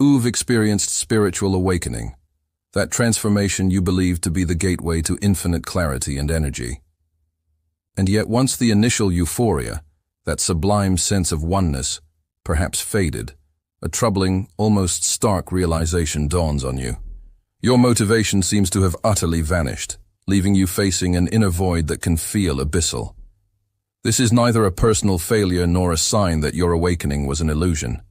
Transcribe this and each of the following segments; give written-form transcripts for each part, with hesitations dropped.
You've experienced spiritual awakening, that transformation you believed to be the gateway to infinite clarity and energy. And yet once the initial euphoria, that sublime sense of oneness, perhaps faded, a troubling, almost stark realization dawns on you. Your motivation seems to have utterly vanished, leaving you facing an inner void that can feel abyssal. This is neither a personal failure nor a sign that your awakening was an illusion.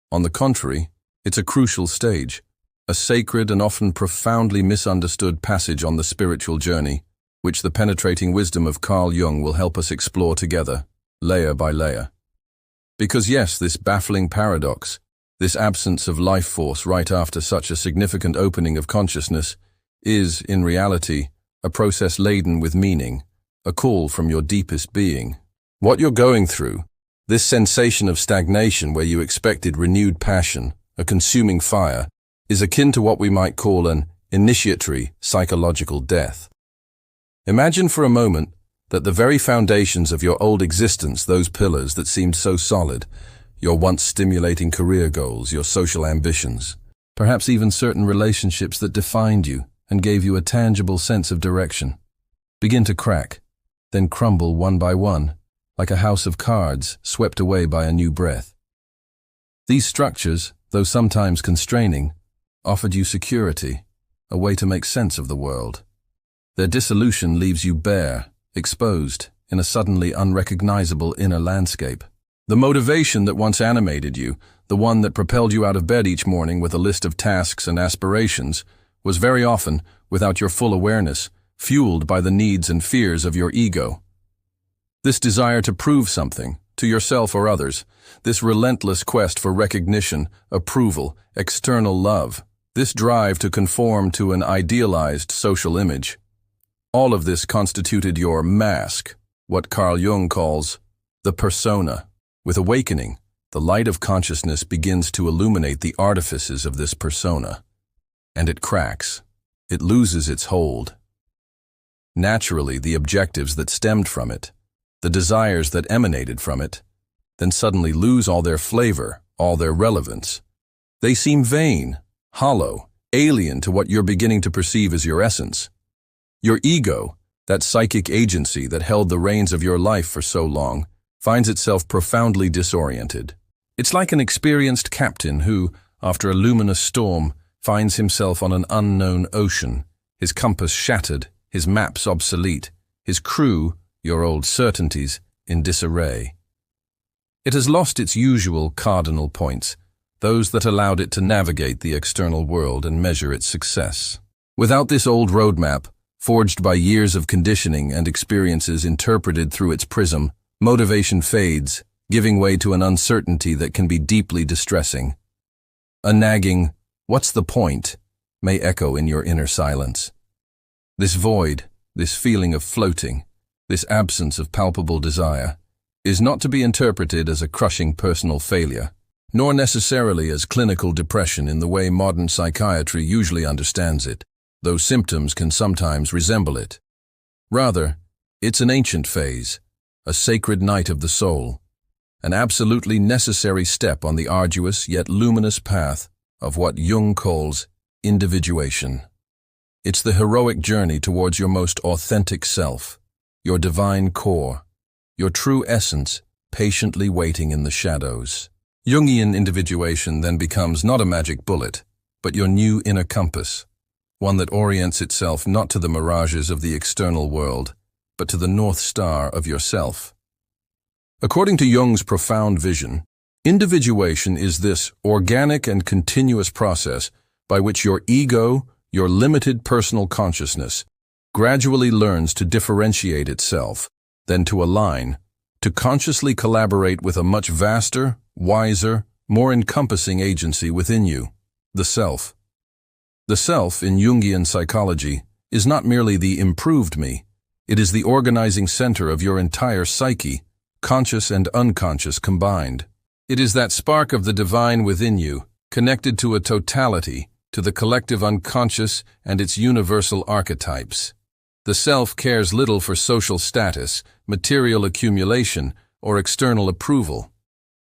On the contrary, it's a crucial stage, a sacred and often profoundly misunderstood passage on the spiritual journey, which the penetrating wisdom of Carl Jung will help us explore together, layer by layer. Because yes, this baffling paradox, this absence of life force right after such a significant opening of consciousness, is, in reality, a process laden with meaning, a call from your deepest being. What you're going through, this sensation of stagnation where you expected renewed passion, a consuming fire, is akin to what we might call an initiatory psychological death. Imagine for a moment that the very foundations of your old existence, those pillars that seemed so solid, your once stimulating career goals, your social ambitions, perhaps even certain relationships that defined you and gave you a tangible sense of direction, begin to crack, then crumble one by one, like a house of cards swept away by a new breath. These structures, though sometimes constraining, offered you security, a way to make sense of the world. Their dissolution leaves you bare, exposed, in a suddenly unrecognizable inner landscape. The motivation that once animated you, the one that propelled you out of bed each morning with a list of tasks and aspirations, was very often, without your full awareness, fueled by the needs and fears of your ego. This desire to prove something, to yourself or others, this relentless quest for recognition, approval, external love, this drive to conform to an idealized social image. All of this constituted your mask, what Carl Jung calls the persona. With awakening, the light of consciousness begins to illuminate the artifices of this persona. And it cracks. It loses its hold. Naturally, the objectives that stemmed from it, the desires that emanated from it, then suddenly lose all their flavor, all their relevance. They seem vain, hollow, alien to what you're beginning to perceive as your essence. Your ego, that psychic agency that held the reins of your life for so long, finds itself profoundly disoriented. It's like an experienced captain who, after a luminous storm, finds himself on an unknown ocean, his compass shattered, his maps obsolete, his crew, your old certainties, in disarray. It has lost its usual cardinal points, those that allowed it to navigate the external world and measure its success. Without this old roadmap, forged by years of conditioning and experiences interpreted through its prism, motivation fades, giving way to an uncertainty that can be deeply distressing. A nagging, "What's the point?" may echo in your inner silence. This void, this feeling of floating, this absence of palpable desire, is not to be interpreted as a crushing personal failure, nor necessarily as clinical depression in the way modern psychiatry usually understands it, though symptoms can sometimes resemble it. Rather, it's an ancient phase, a sacred night of the soul, an absolutely necessary step on the arduous yet luminous path of what Jung calls individuation. It's the heroic journey towards your most authentic self, your divine core, your true essence patiently waiting in the shadows. Jungian individuation then becomes not a magic bullet, but your new inner compass, one that orients itself not to the mirages of the external world, but to the North Star of yourself. According to Jung's profound vision, individuation is this organic and continuous process by which your ego, your limited personal consciousness, gradually learns to differentiate itself, then to align, to consciously collaborate with a much vaster, wiser, more encompassing agency within you, the self. The self, in Jungian psychology, is not merely the improved me, it is the organizing center of your entire psyche, conscious and unconscious combined. It is that spark of the divine within you, connected to a totality, to the collective unconscious and its universal archetypes. The self cares little for social status, material accumulation, or external approval.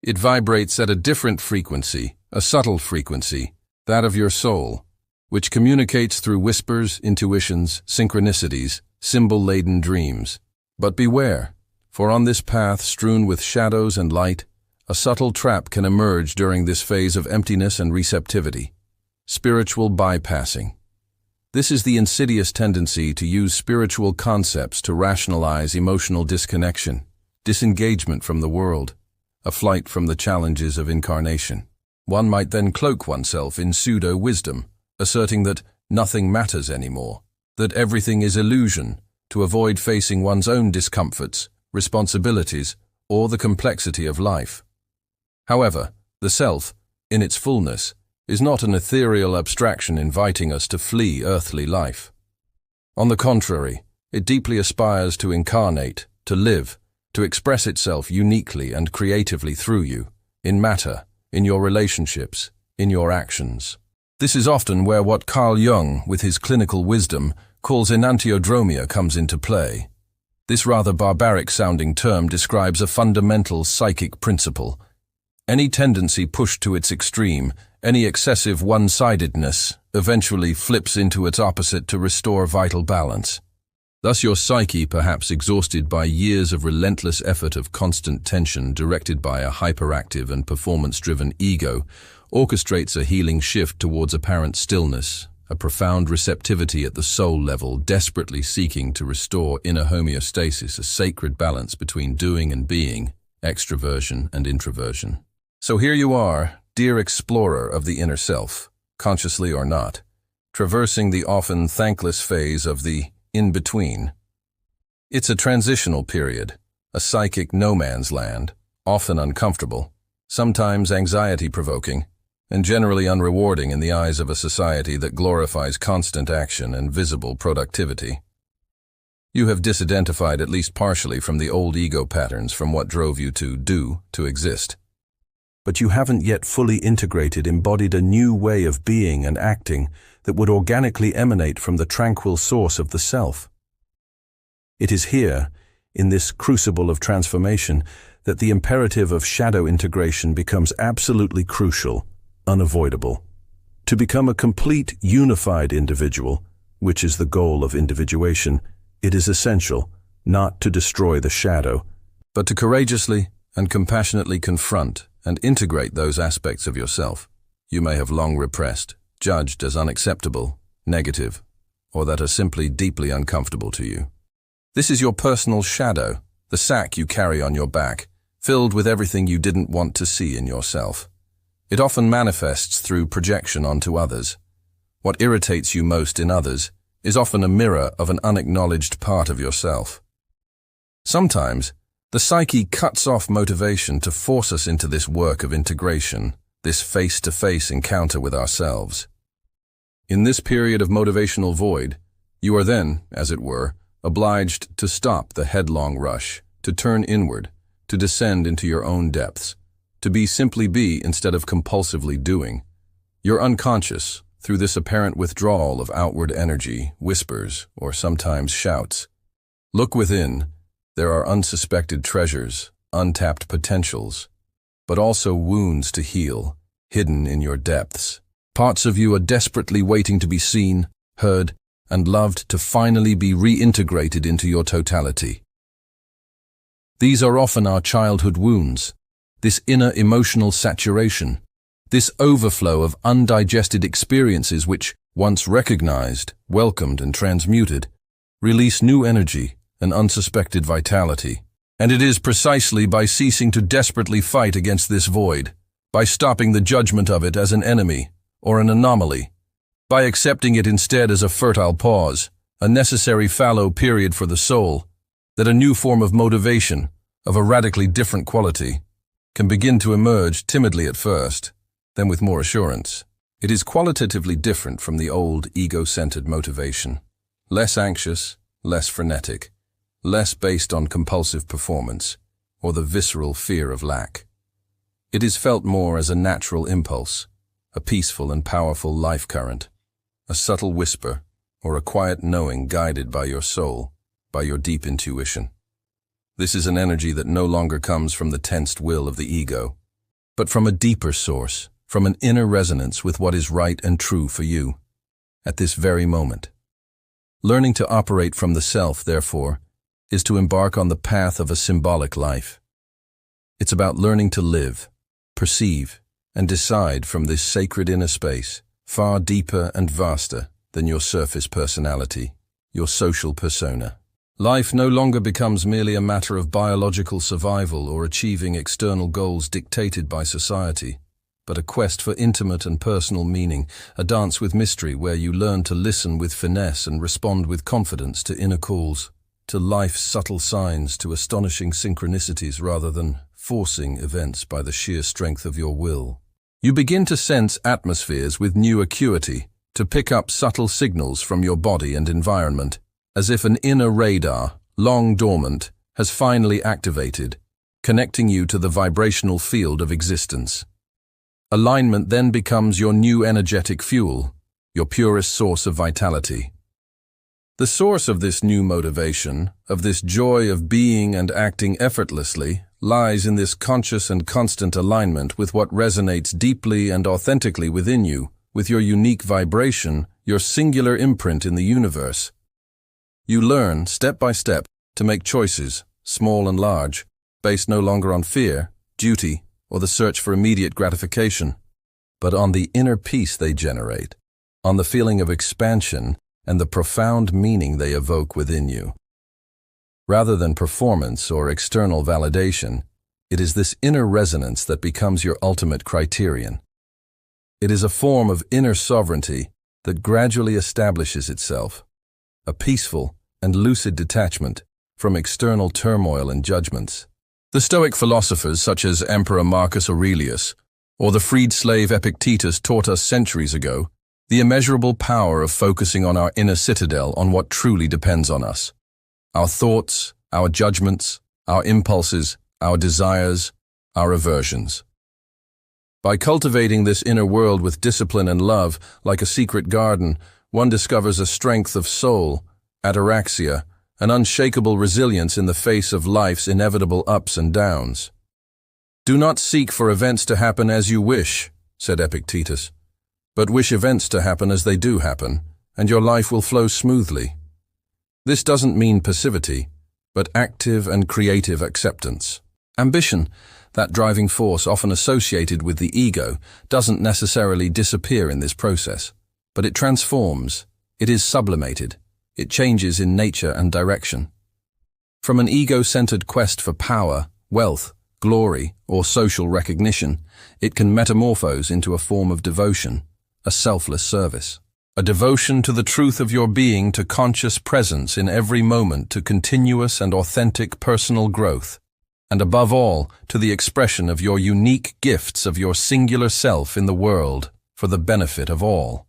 It vibrates at a different frequency, a subtle frequency, that of your soul, which communicates through whispers, intuitions, synchronicities, symbol-laden dreams. But beware, for on this path strewn with shadows and light, a subtle trap can emerge during this phase of emptiness and receptivity: spiritual bypassing. This is the insidious tendency to use spiritual concepts to rationalize emotional disconnection, disengagement from the world, a flight from the challenges of incarnation. One might then cloak oneself in pseudo-wisdom, asserting that nothing matters anymore, that everything is illusion, to avoid facing one's own discomforts, responsibilities, or the complexity of life. However, the self, in its fullness, is not an ethereal abstraction inviting us to flee earthly life. On the contrary, it deeply aspires to incarnate, to live, to express itself uniquely and creatively through you, in matter, in your relationships, in your actions. This is often where what Carl Jung, with his clinical wisdom, calls enantiodromia comes into play. This rather barbaric-sounding term describes a fundamental psychic principle. Any tendency pushed to its extreme, any excessive one-sidedness, eventually flips into its opposite to restore vital balance. Thus your psyche, perhaps exhausted by years of relentless effort of constant tension directed by a hyperactive and performance-driven ego, orchestrates a healing shift towards apparent stillness, a profound receptivity at the soul level, desperately seeking to restore inner homeostasis, a sacred balance between doing and being, extroversion and introversion. So here you are, dear explorer of the inner self, consciously or not, traversing the often thankless phase of the in-between. It's a transitional period, a psychic no-man's land, often uncomfortable, sometimes anxiety-provoking, and generally unrewarding in the eyes of a society that glorifies constant action and visible productivity. You have disidentified at least partially from the old ego patterns from what drove you to do, to exist. But you haven't yet fully embodied a new way of being and acting that would organically emanate from the tranquil source of the self. It is here, in this crucible of transformation, that the imperative of shadow integration becomes absolutely crucial, unavoidable. To become a complete, unified individual, which is the goal of individuation, it is essential not to destroy the shadow, but to courageously and compassionately confront and integrate those aspects of yourself you may have long repressed, judged as unacceptable, negative, or that are simply deeply uncomfortable to you. This is your personal shadow, the sack you carry on your back, filled with everything you didn't want to see in yourself. It often manifests through projection onto others. What irritates you most in others is often a mirror of an unacknowledged part of yourself. Sometimes, the psyche cuts off motivation to force us into this work of integration, this face-to-face encounter with ourselves. In this period of motivational void, you are then, as it were, obliged to stop the headlong rush, to turn inward, to descend into your own depths, to simply be instead of compulsively doing. Your unconscious, through this apparent withdrawal of outward energy, whispers or sometimes shouts. Look within. There are unsuspected treasures, untapped potentials, but also wounds to heal, hidden in your depths. Parts of you are desperately waiting to be seen, heard, and loved, to finally be reintegrated into your totality. These are often our childhood wounds, this inner emotional saturation, this overflow of undigested experiences which, once recognized, welcomed, and transmuted, release new energy and unsuspected vitality. And it is precisely by ceasing to desperately fight against this void, by stopping the judgment of it as an enemy or an anomaly, by accepting it instead as a fertile pause, a necessary fallow period for the soul, that a new form of motivation, of a radically different quality, can begin to emerge timidly at first, then with more assurance. It is qualitatively different from the old ego-centered motivation, less anxious, less frenetic, less based on compulsive performance or the visceral fear of lack. It is felt more as a natural impulse, a peaceful and powerful life current, a subtle whisper or a quiet knowing guided by your soul, by your deep intuition. This is an energy that no longer comes from the tensed will of the ego, but from a deeper source, from an inner resonance with what is right and true for you, at this very moment. Learning to operate from the self, therefore, is to embark on the path of a symbolic life. It's about learning to live, perceive, and decide from this sacred inner space, far deeper and vaster than your surface personality, your social persona. Life no longer becomes merely a matter of biological survival or achieving external goals dictated by society, but a quest for intimate and personal meaning, a dance with mystery where you learn to listen with finesse and respond with confidence to inner calls, to life's subtle signs, to astonishing synchronicities rather than forcing events by the sheer strength of your will. You begin to sense atmospheres with new acuity, to pick up subtle signals from your body and environment, as if an inner radar, long dormant, has finally activated, connecting you to the vibrational field of existence. Alignment then becomes your new energetic fuel, your purest source of vitality. The source of this new motivation, of this joy of being and acting effortlessly, lies in this conscious and constant alignment with what resonates deeply and authentically within you, with your unique vibration, your singular imprint in the universe. You learn, step by step, to make choices, small and large, based no longer on fear, duty, or the search for immediate gratification, but on the inner peace they generate, on the feeling of expansion and the profound meaning they evoke within you. Rather than performance or external validation, it is this inner resonance that becomes your ultimate criterion. It is a form of inner sovereignty that gradually establishes itself, a peaceful and lucid detachment from external turmoil and judgments. The Stoic philosophers such as Emperor Marcus Aurelius or the freed slave Epictetus taught us centuries ago the immeasurable power of focusing on our inner citadel, on what truly depends on us. Our thoughts, our judgments, our impulses, our desires, our aversions. By cultivating this inner world with discipline and love, like a secret garden, one discovers a strength of soul, ataraxia, an unshakable resilience in the face of life's inevitable ups and downs. Do not seek for events to happen as you wish, said Epictetus, but wish events to happen as they do happen, and your life will flow smoothly. This doesn't mean passivity, but active and creative acceptance. Ambition, that driving force often associated with the ego, doesn't necessarily disappear in this process, but it transforms, it is sublimated, it changes in nature and direction. From an ego-centered quest for power, wealth, glory, or social recognition, it can metamorphose into a form of devotion, a selfless service. A devotion to the truth of your being, to conscious presence in every moment, to continuous and authentic personal growth, and above all, to the expression of your unique gifts of your singular self in the world for the benefit of all.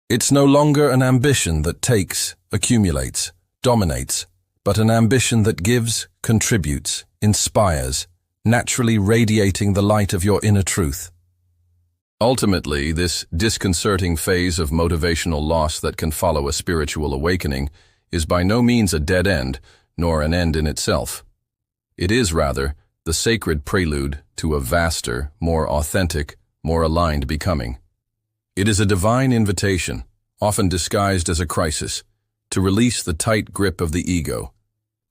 It's no longer an ambition that takes, accumulates, dominates, but an ambition that gives, contributes, inspires, naturally radiating the light of your inner truth. Ultimately, this disconcerting phase of motivational loss that can follow a spiritual awakening is by no means a dead end, nor an end in itself. It is, rather, the sacred prelude to a vaster, more authentic, more aligned becoming. It is a divine invitation, often disguised as a crisis, to release the tight grip of the ego,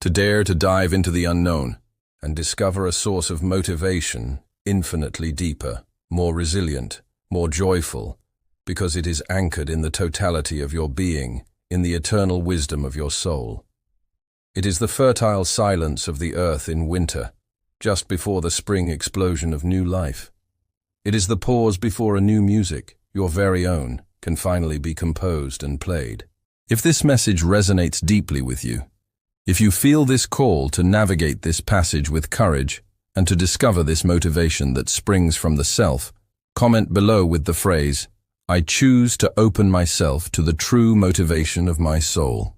to dare to dive into the unknown, and discover a source of motivation infinitely deeper, more resilient, more joyful, because it is anchored in the totality of your being, in the eternal wisdom of your soul. It is the fertile silence of the earth in winter, just before the spring explosion of new life. It is the pause before a new music, your very own, can finally be composed and played. If this message resonates deeply with you, if you feel this call to navigate this passage with courage and to discover this motivation that springs from the self, comment below with the phrase, "I choose to open myself to the true motivation of my soul."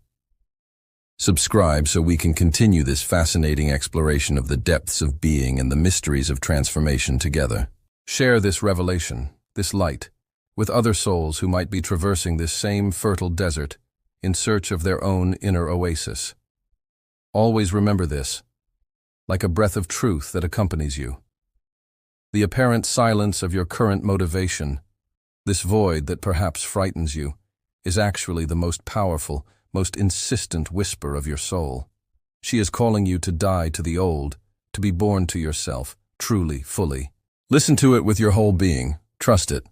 Subscribe so we can continue this fascinating exploration of the depths of being and the mysteries of transformation together. Share this revelation, this light, with other souls who might be traversing this same fertile desert in search of their own inner oasis. Always remember this, like a breath of truth that accompanies you. The apparent silence of your current motivation, this void that perhaps frightens you, is actually the most powerful, most insistent whisper of your soul. She is calling you to die to the old, to be born to yourself, truly, fully. Listen to it with your whole being. Trust it.